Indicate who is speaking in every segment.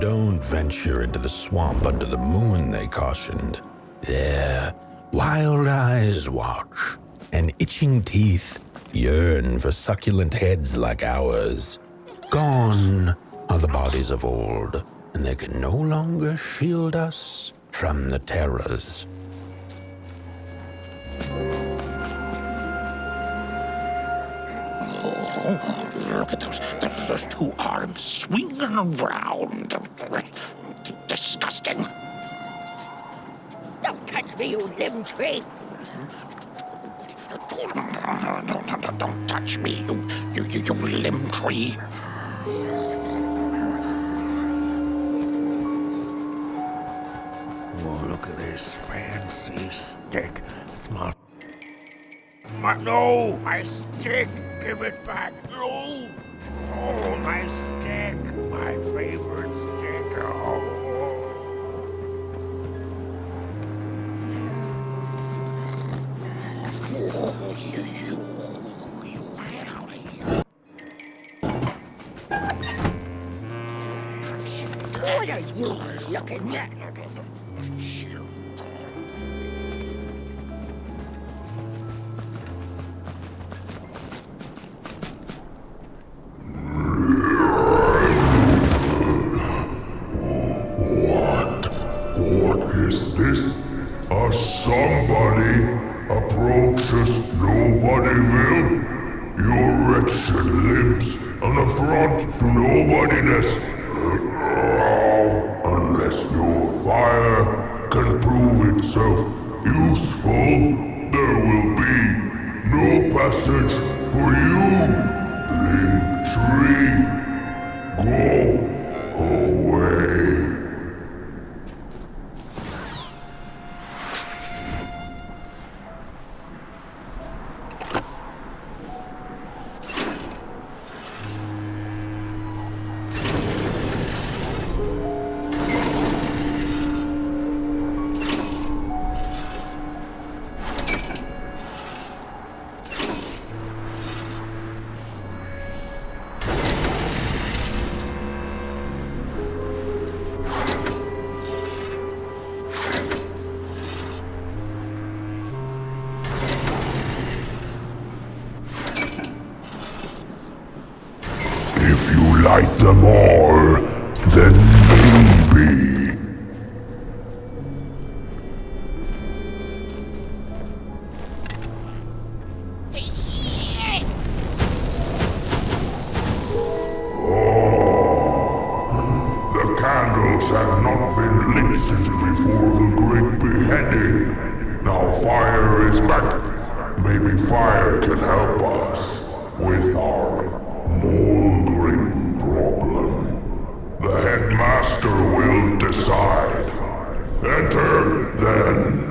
Speaker 1: Don't venture into the swamp under the moon, they cautioned. There, wild eyes watch, and itching teeth yearn for succulent heads like ours. Gone are the bodies of old, and they can no longer shield us from the terrors.
Speaker 2: Look at those two arms swinging around. Disgusting.
Speaker 3: Don't touch me, you limb tree.
Speaker 2: No, don't touch me, you limb tree.
Speaker 4: Oh, look at this fancy stick. It's my no, my stick. Give it back. No. Oh, my stick. My favorite stick. Oh.
Speaker 3: What are you looking at?
Speaker 5: What is this? A somebody approaches Nobodyville? Your wretched limbs an affront to nobodiness. Unless your fire can prove itself useful, there will be no passage for you, limb tree. Go away. If you light them all, then maybe. The candles have not been lit since before the great beheading. Now fire is back. Maybe fire can help us with our Molgrim problem. The headmaster will decide. Enter, then.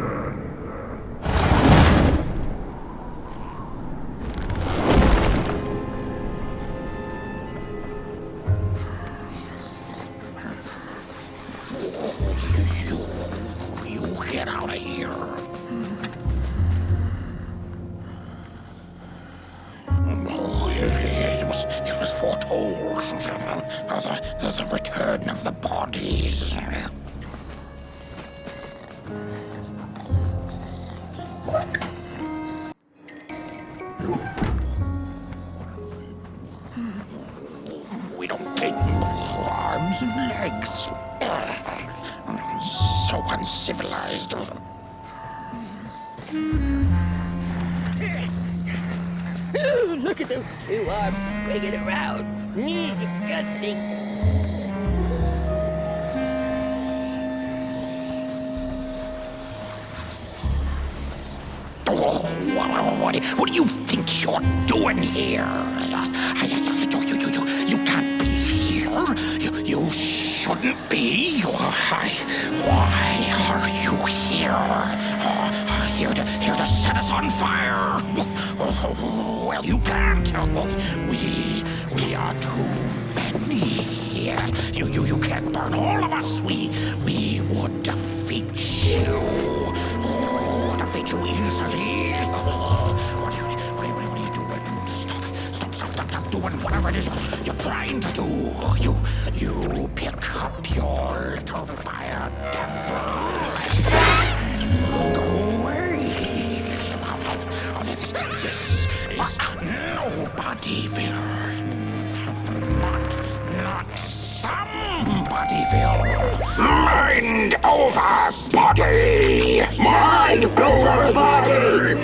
Speaker 2: You get out of here. It was foretold. The return of the bodies. We don't take arms and legs. So uncivilized.
Speaker 3: Ooh, look at those two arms swinging around. Disgusting.
Speaker 2: What do you think you're doing here? You can't be here. You shouldn't be. Why are you here? Here to set us on fire? Well, you can't. We are too many. You can't burn all of us. We would defeat you. Defeat you easily. What are you doing? Stop doing whatever it is you're trying to do. You pick up your little fire devil and go away. This is Nobodyville. Not Somebodyville.
Speaker 4: Mind over body! Mind over body!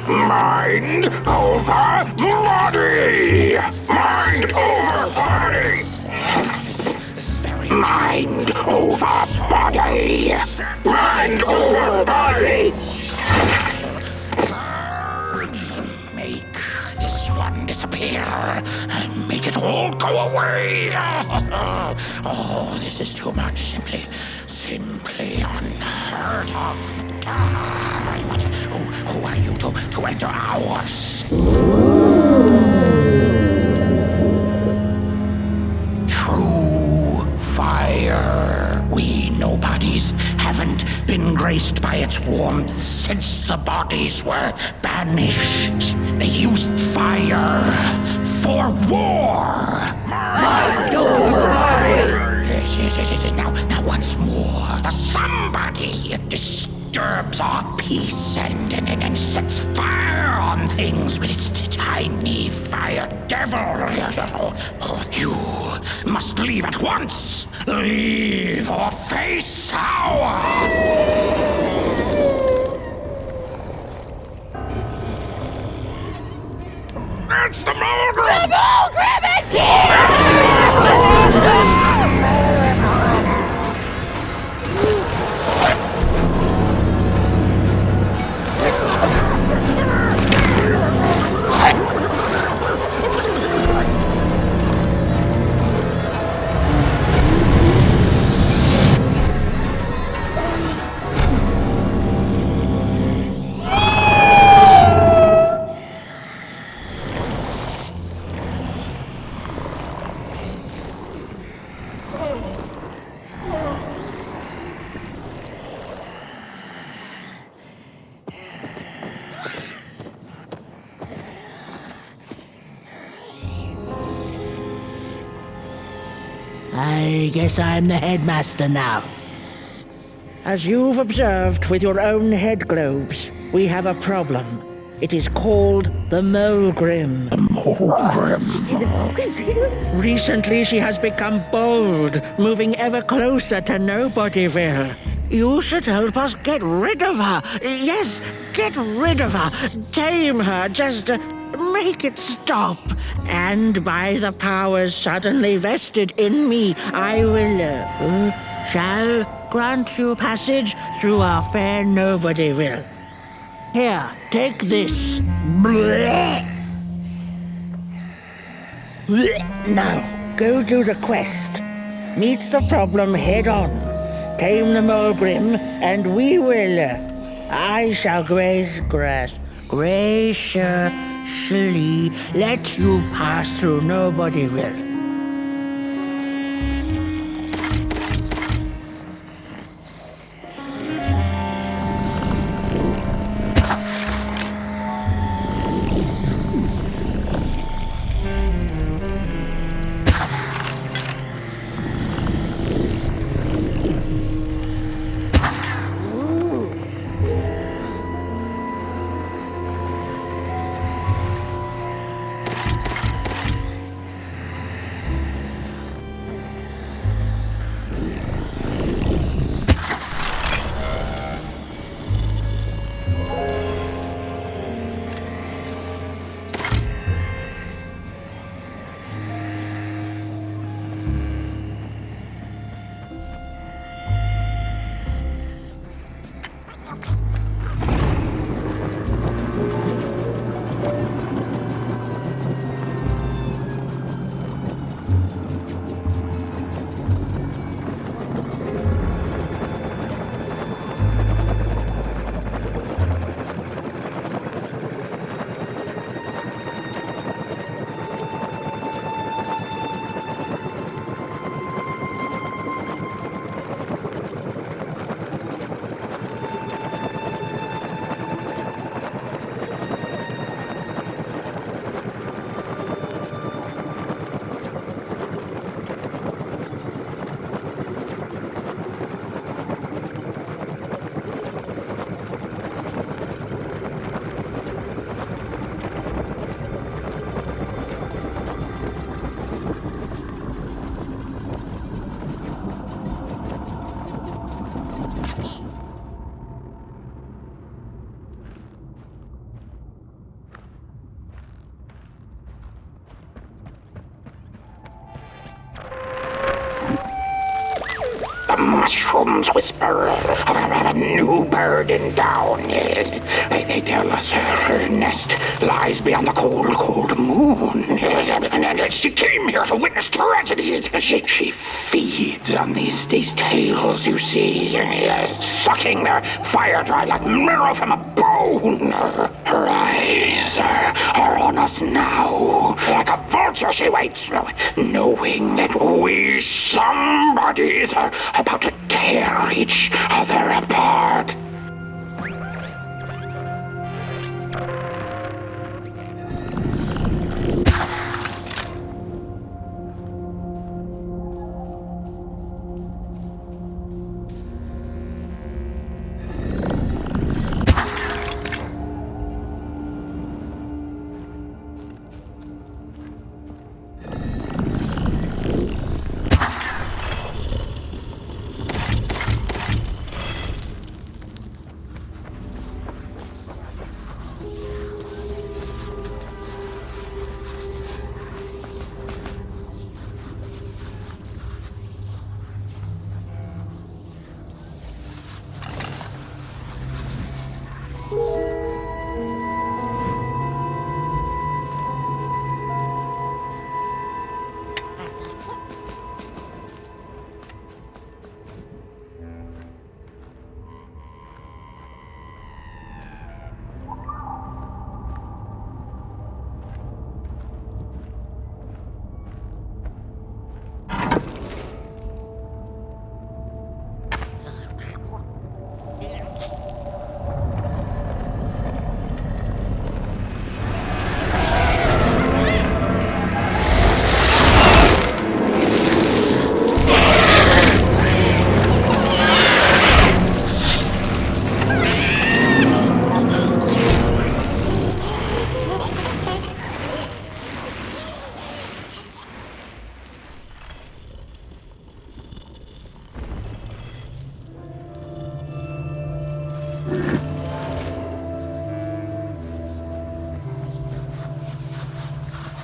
Speaker 4: Mind over body! Mind over body! Mind over body! Mind over body!
Speaker 2: Birds, make this one disappear. Make it all go away. Oh, this is too much. Simply unheard of. Who are you to enter ours? True fire. We nobodies haven't been graced by its warmth since the bodies were banished. They used fire for war. Yes. Now once more, the somebody disturbs our peace and sets fire on things with its tiny fire devil. You must leave at once. Leave or face our... It's the Molgrim!
Speaker 3: The Molgrim is here!
Speaker 6: I guess I'm the headmaster now. As you've observed with your own head globes, we have a problem. It is called the Molgrim. Recently she has become bold, moving ever closer to Nobodyville. You should help us get rid of her. Yes, get rid of her. Tame her, just make it stop. And by the powers suddenly vested in me, I will, shall grant you passage through our fair Nobodyville. Here, take this. Now, go do the quest. Meet the problem head on. Tame the Molgrim, and we will. I shall graciously let you pass through Nobodyville.
Speaker 2: mushrooms whisper of a new bird in down. They tell us her nest lies beyond the cold, cold moon. And she came here to witness tragedies. She feeds on these tales, you see, sucking their fire dry like marrow from a bone. Her eyes are on us now. Like a vulture she waits, knowing that we somebodies are about to tear each other apart.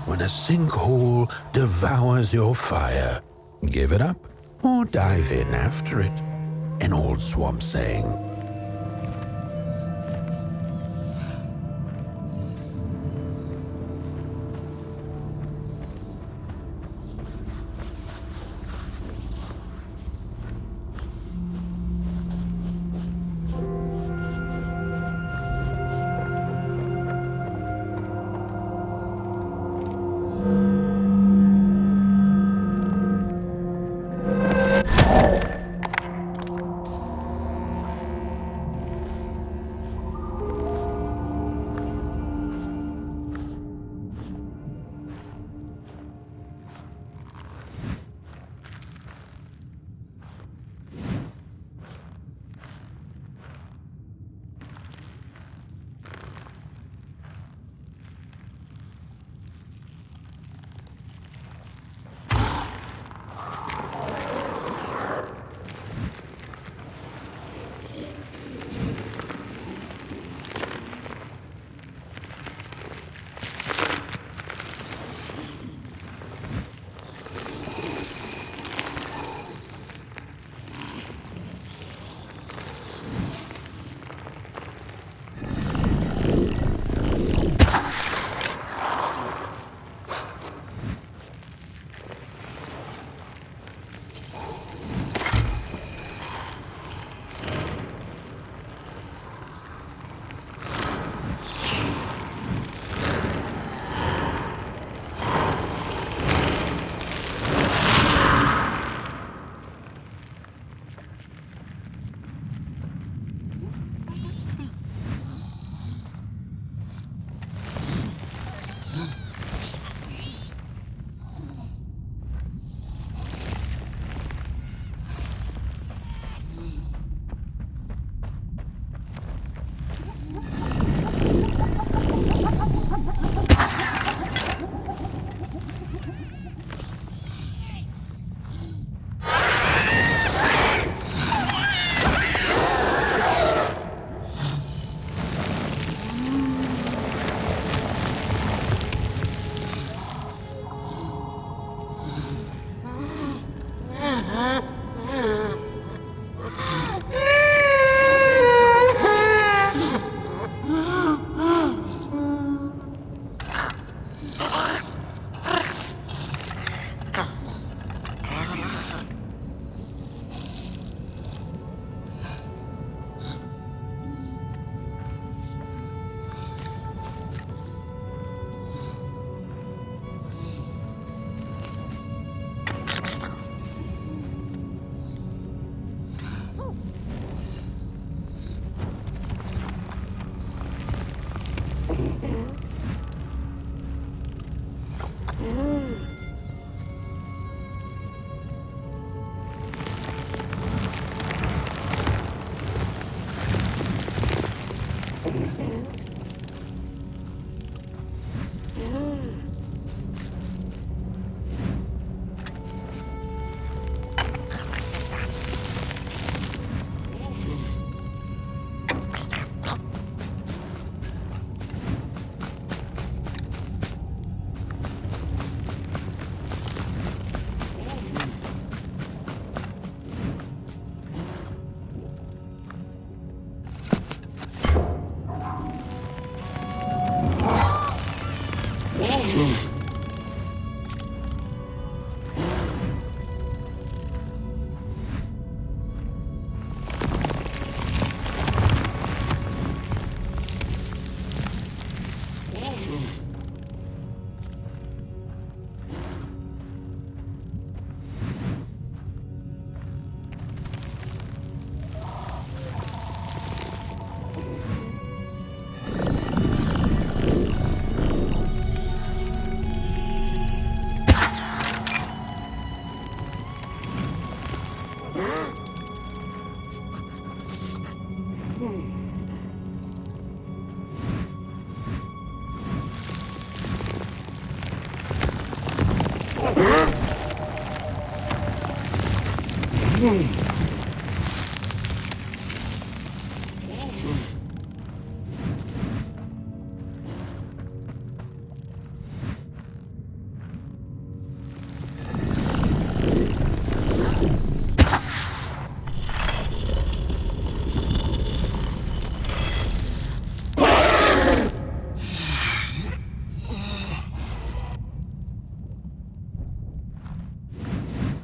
Speaker 1: When a sinkhole devours your fire, give it up or dive in after it. An old swamp saying.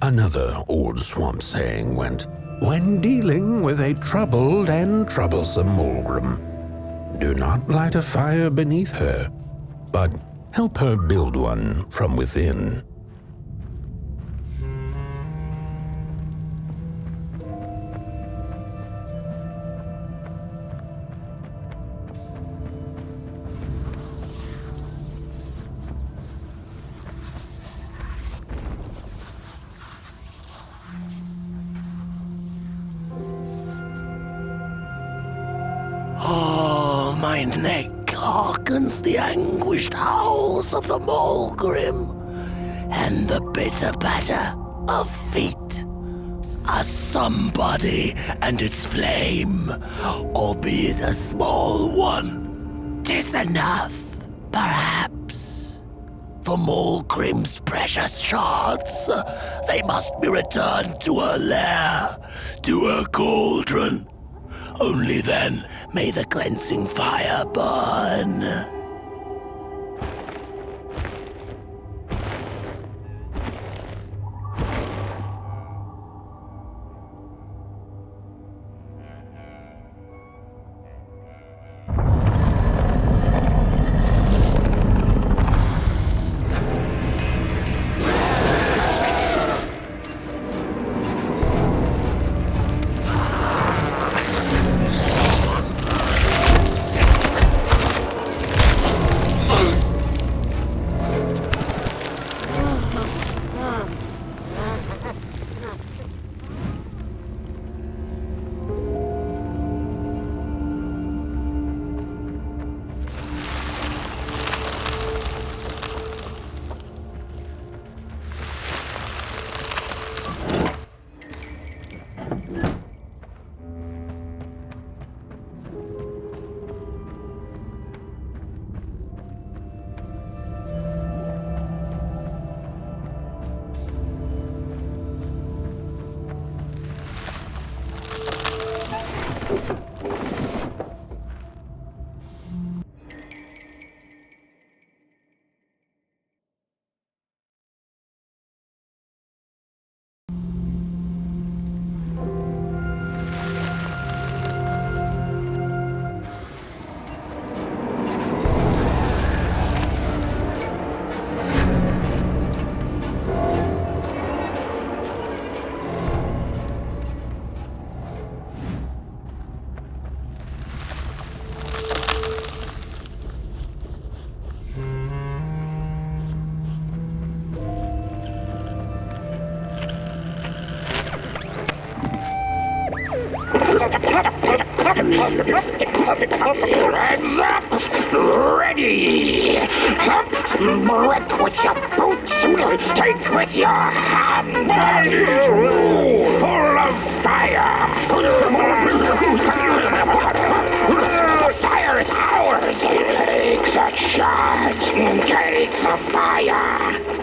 Speaker 1: Another old swamp saying went, when dealing with a troubled and troublesome Molgrim, do not light a fire beneath her, but help her build one from within.
Speaker 7: Oh, my neck hearkens the anguished howls of the Molgrim, and the bitter patter of feet. A somebody and its flame, albeit a small one. 'Tis enough, perhaps. The Molgrim's precious shards, they must be returned to her lair, to her cauldron. Only then may the cleansing fire burn.
Speaker 2: Heads up! Ready! Up! Break with your boots! Take with your hands! Full of fire! The fire is ours! Take the shards! Take the fire!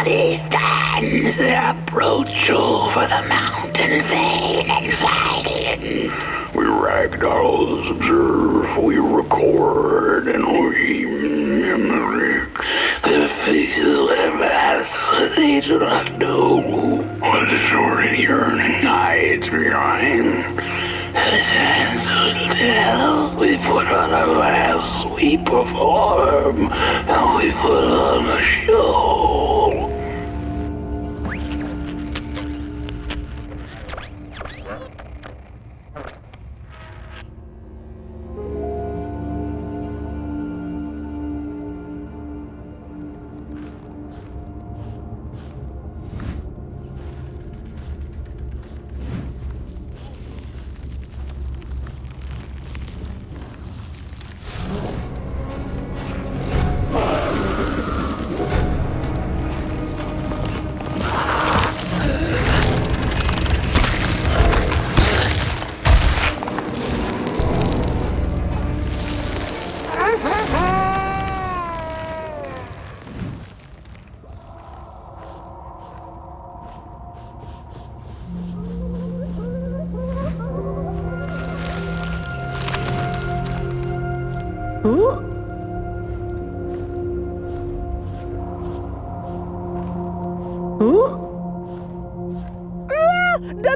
Speaker 2: body stands the approach over the mountain vein and violent. We ragdolls observe, we record, and we mimic. Their faces are masked, they do not know what is already yearning hides behind. The dance will tell. We put on a mask, we perform, and we put on a show.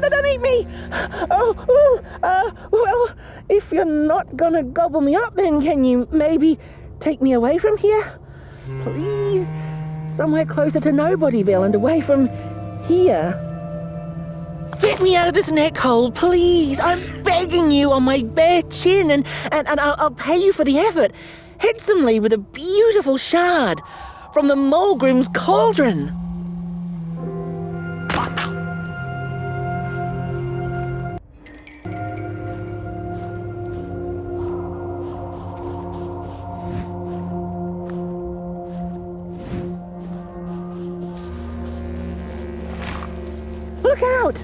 Speaker 6: Don't eat me! Well, if you're not gonna gobble me up, then can you maybe take me away from here? Please? Somewhere closer to Nobodyville and away from here. Get me out of this neck hole, please! I'm begging you on my bare chin, and I'll pay you for the effort. Handsomely with a beautiful shard from the Molgrim's cauldron. Look out!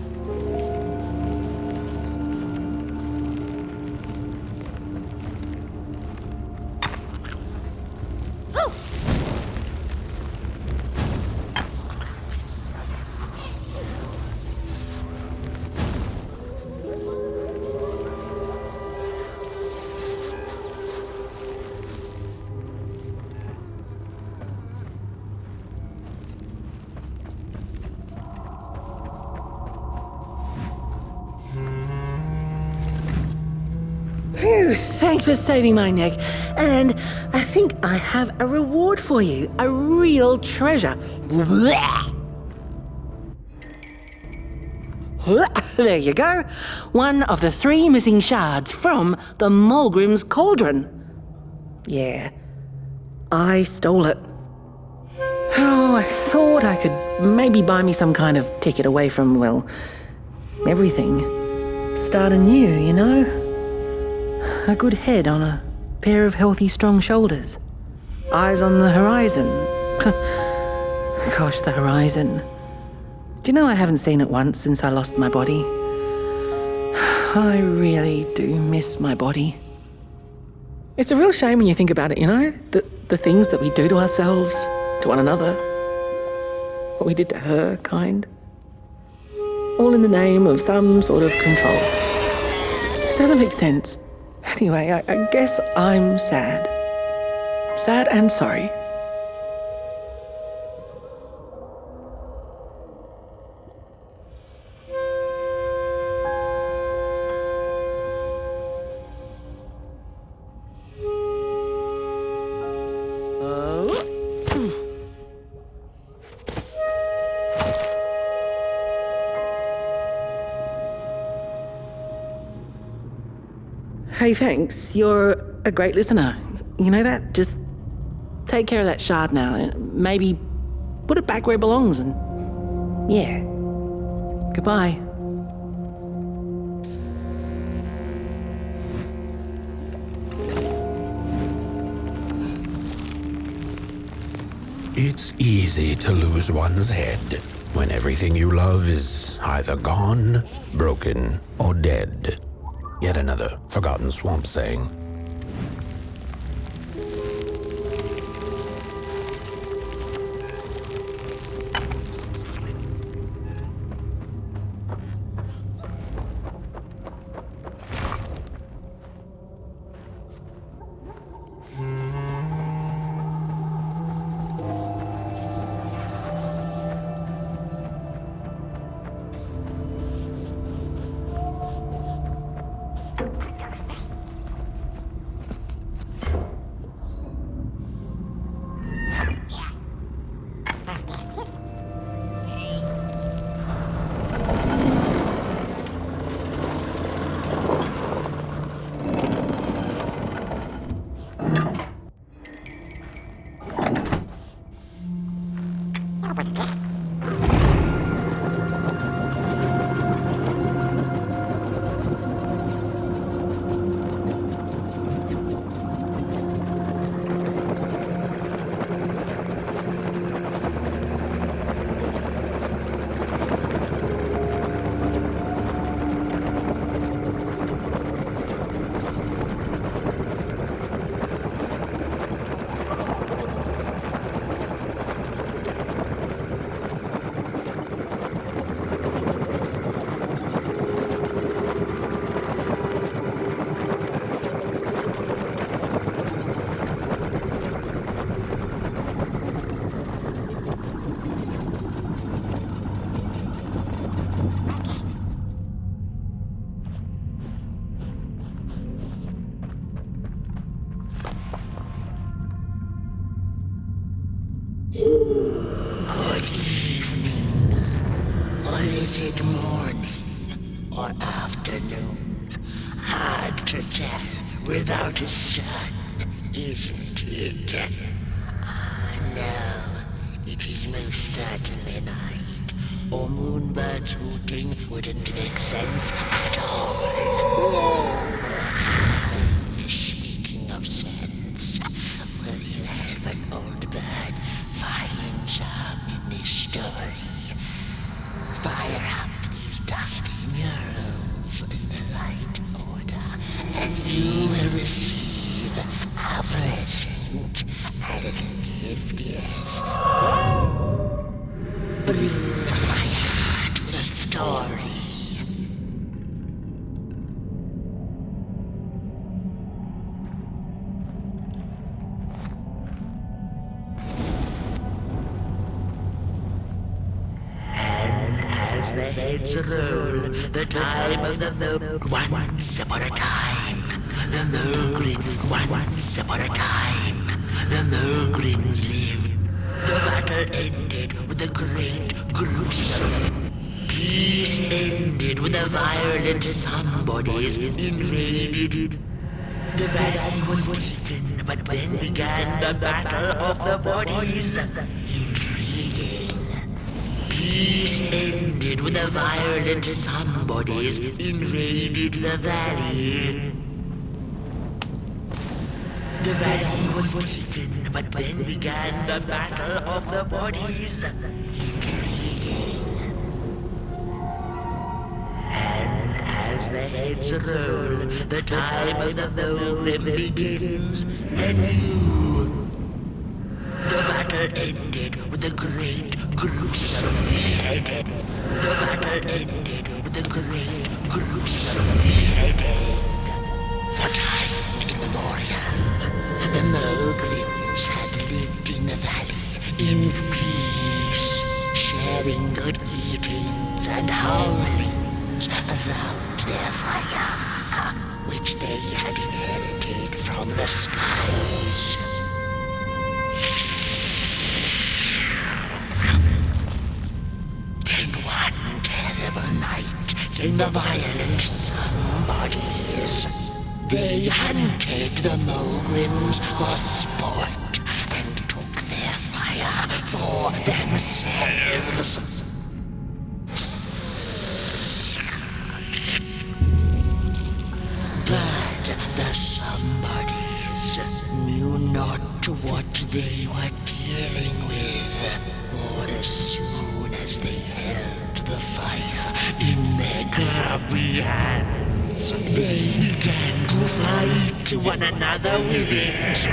Speaker 6: Phew, thanks for saving my neck. And I think I have a reward for you. A real treasure. There you go. One of the 3 missing shards from the Molgrim's cauldron. Yeah, I stole it. Oh, I thought I could maybe buy me some kind of ticket away from, well, everything. Start anew, you know? A good head on a pair of healthy, strong shoulders. Eyes on the horizon. Gosh, the horizon. Do you know I haven't seen it once since I lost my body? I really do miss my body. It's a real shame when you think about it, you know? The things that we do to ourselves, to one another. What we did to her, kind. All in the name of some sort of control. It doesn't make sense. Anyway, I guess I'm sad. Sad and sorry. Hey, thanks. You're a great listener. You know that? Just take care of that shard now. Maybe put it back where it belongs and... yeah. Goodbye.
Speaker 1: It's easy to lose one's head when everything you love is either gone, broken, or dead. Yet another forgotten swamp saying.
Speaker 7: Good evening. Or is it morning or afternoon? Hard to tell without a sun, isn't it? No, it is most certainly night, or moonbirds hooting wouldn't make sense at all. Speaking of sense, will you help an old bird find some in this story? Fire up these dusty murals in the right order, and you will receive a present, a little gift, yes. Bring the fire to the story. As the heads roll, the time of the once upon a time, the Molgrim, once upon a time, the Molgrims lived. The battle ended with a great gruesome. Peace ended with the violent sun bodies invaded. The valley was taken, but then began the battle of the bodies. Intriguing. Peace ended with the violent sun bodies invaded the valley. The valley was taken, but then began the battle of the bodies. Intriguing. And as the heads roll, the time of the Molgrim begins anew. The battle ended with a great gruesome beheading. The battle ended with a great gruesome beheading. For time immemorial, the Molgrims had lived in the valley in peace, sharing good eatings and howlings around their fire, which they had inherited from the skies. In the violent sun bodies, they hunted the Molgrims for sport and took their fire for themselves. But the sun bodies knew not what they were dealing with, for as soon as they held the fire in their grubby hands, they began to fight one another with it.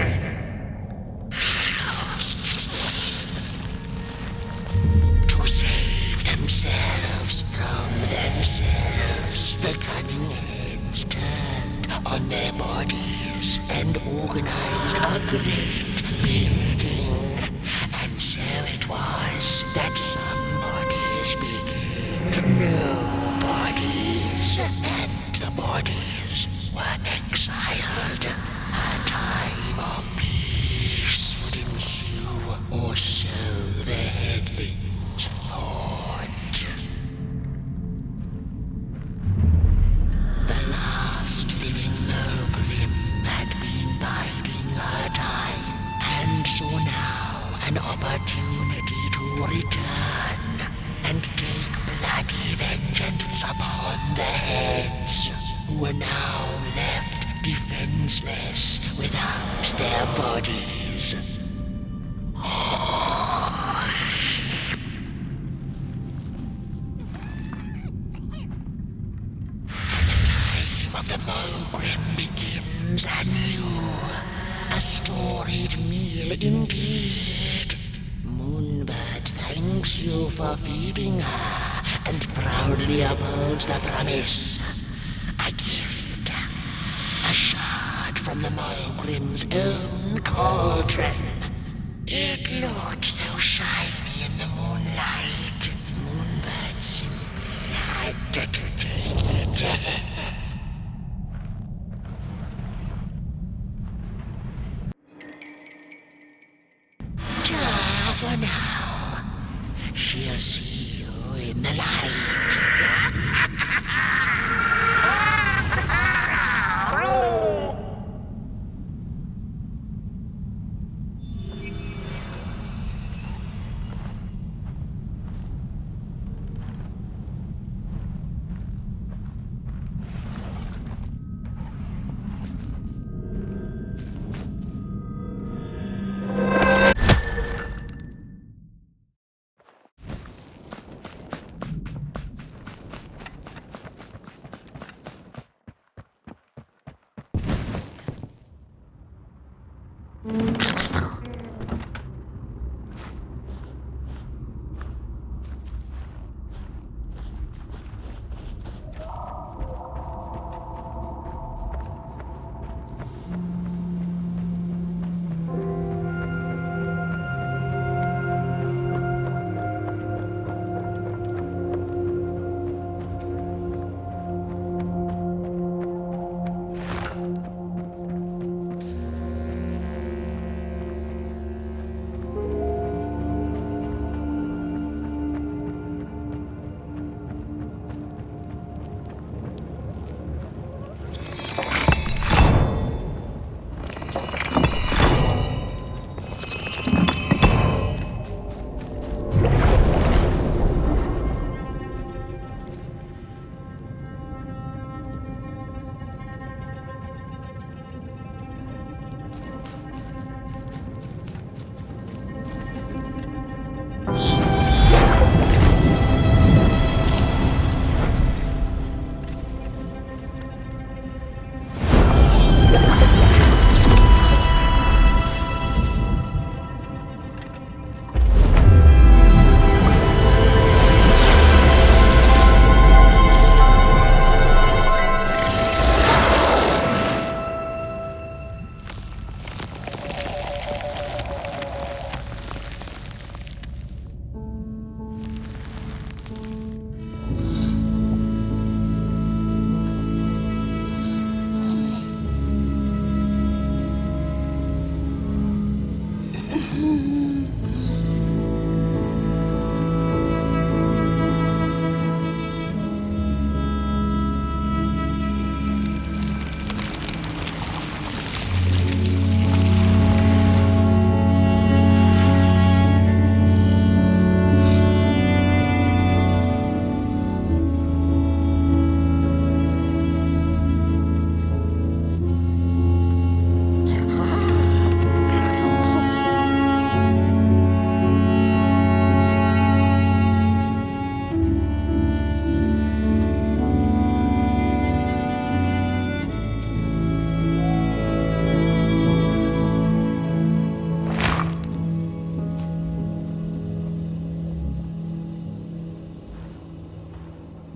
Speaker 7: To save themselves from themselves, the cunning heads turned on their bodies and organized a great beheading. And so it was that some bodies became nobodies, and the bodies were exiled, a time of peace would ensue, or so the headlings thought. The last living Molgrim had been biding her time, and saw now an opportunity to return and take bloody vengeance upon the heads, who were now left defenseless without their bodies. The time of the Molgrim begins anew. A storied meal indeed. Moonbird thanks you for feeding her and proudly upholds the promise. A gift. A shard from the Molgrim's own cauldron. It looked so shiny in the moonlight. Moonbird simply had to take it. For now, she'll see you in the light.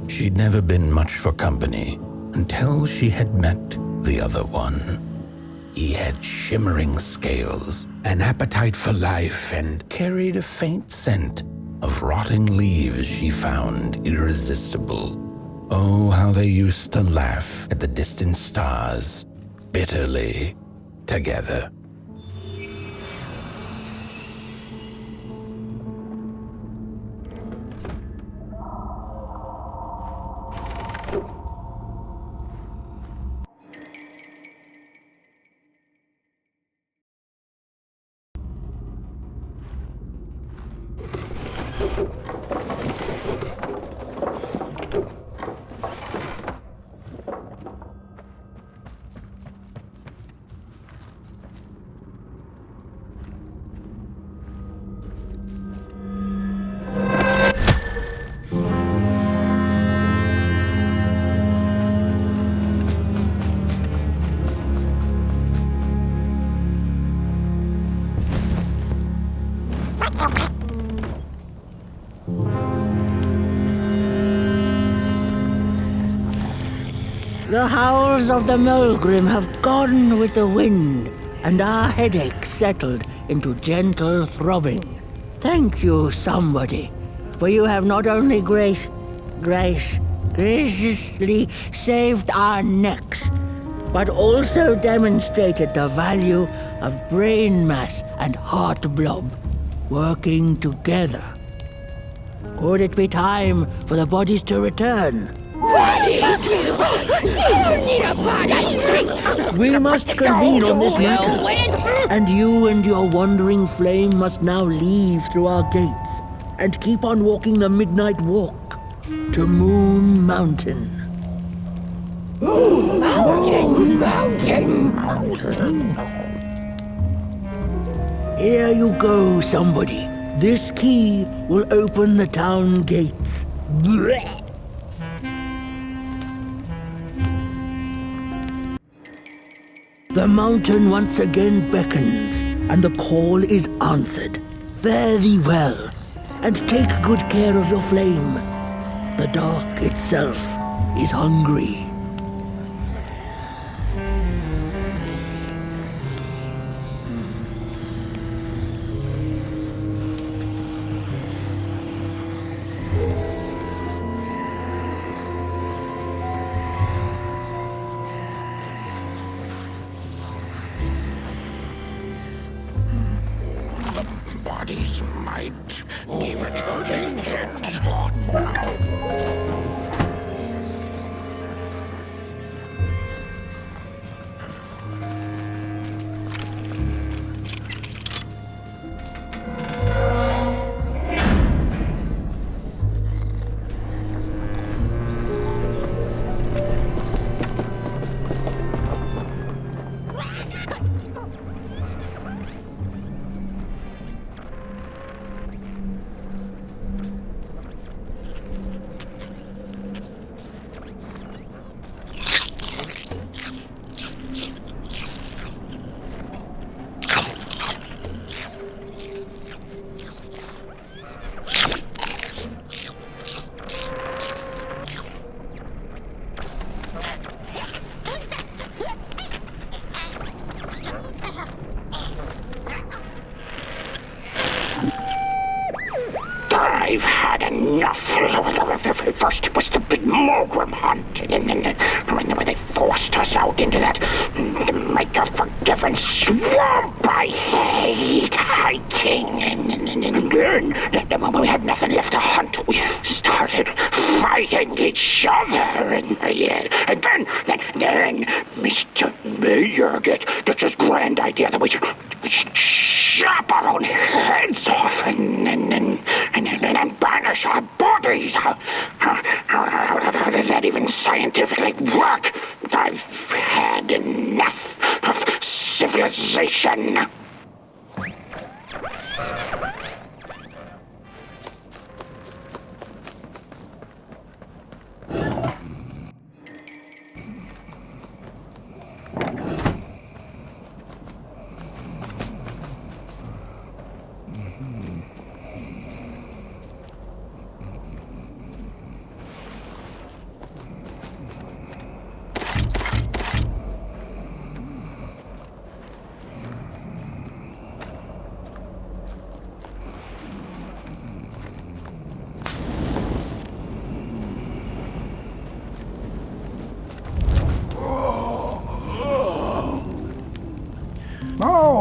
Speaker 1: She'd never been much for company until she had met the other one. He had shimmering scales, an appetite for life, and carried a faint scent of rotting leaves she found irresistible. Oh, how they used to laugh at the distant stars, bitterly, together.
Speaker 6: The howls of the Molgrim have gone with the wind, and our headaches settled into gentle throbbing. Thank you, somebody, for you have not only graciously saved our necks, but also demonstrated the value of brain mass and heart blob working together. Could it be time for the bodies to return? We must convene on this matter, and you and your wandering flame must now leave through our gates and keep on walking the midnight walk to Moon Mountain. Mountain! Here you go, somebody. This key will open the town gates. Blech. The mountain once again beckons, and the call is answered. Fare thee well, and take good care of your flame. The dark itself is hungry.
Speaker 2: Bodies might be returning heads on now. I've had enough. First it was the big Molgrim hunt, and then they forced us out into that make-a-forgiven swamp. I hate hiking. And then when we had nothing left to hunt, we started fighting each other. And then Mr. Mayor gets this grand idea that we should chop our own heads off and banish our bodies. How does that even scientifically work? I've had enough of civilization.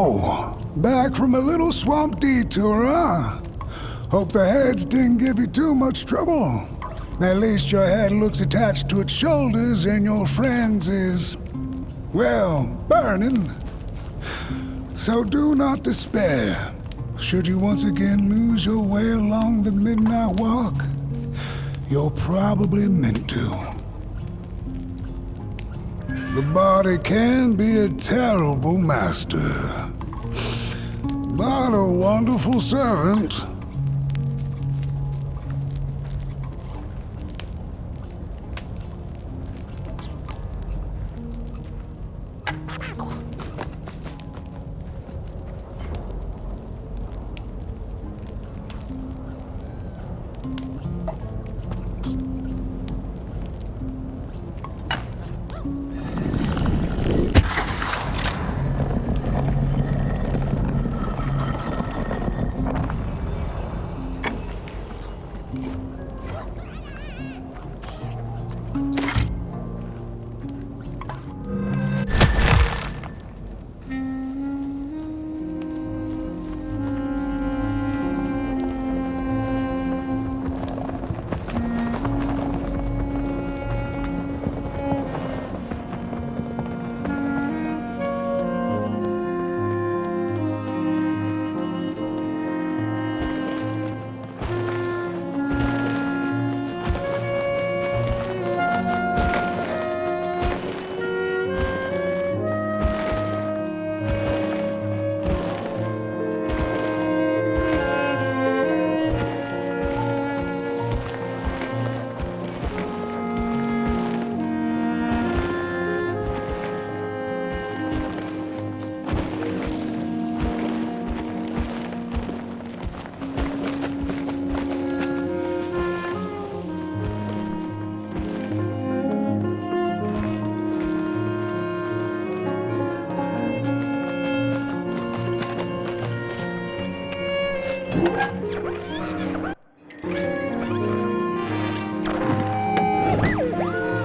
Speaker 8: So, back from a little swamp detour, huh? Hope the heads didn't give you too much trouble. At least your head looks attached to its shoulders and your friend's is, well, burning. So do not despair. Should you once again lose your way along the midnight walk, you're probably meant to. The body can be a terrible master, but a wonderful servant.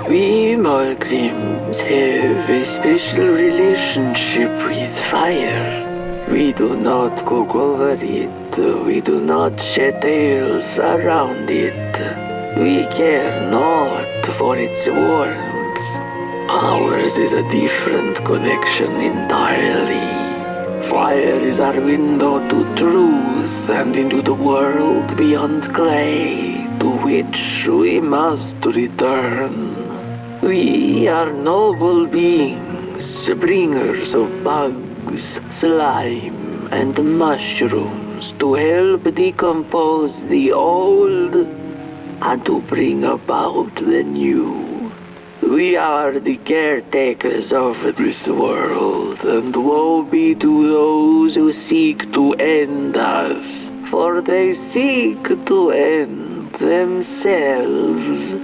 Speaker 3: We Molgrims have a special relationship with fire. We do not cook over it. We do not shed tales around it. We care not for its warmth. Ours is a different connection entirely. Fire is our window to truth and into the world beyond clay, to which we must return. We are noble beings, bringers of bugs, slime, and mushrooms to help decompose the old and to bring about the new. We are the caretakers of this world, and woe be to those who seek to end us, for they seek to end themselves.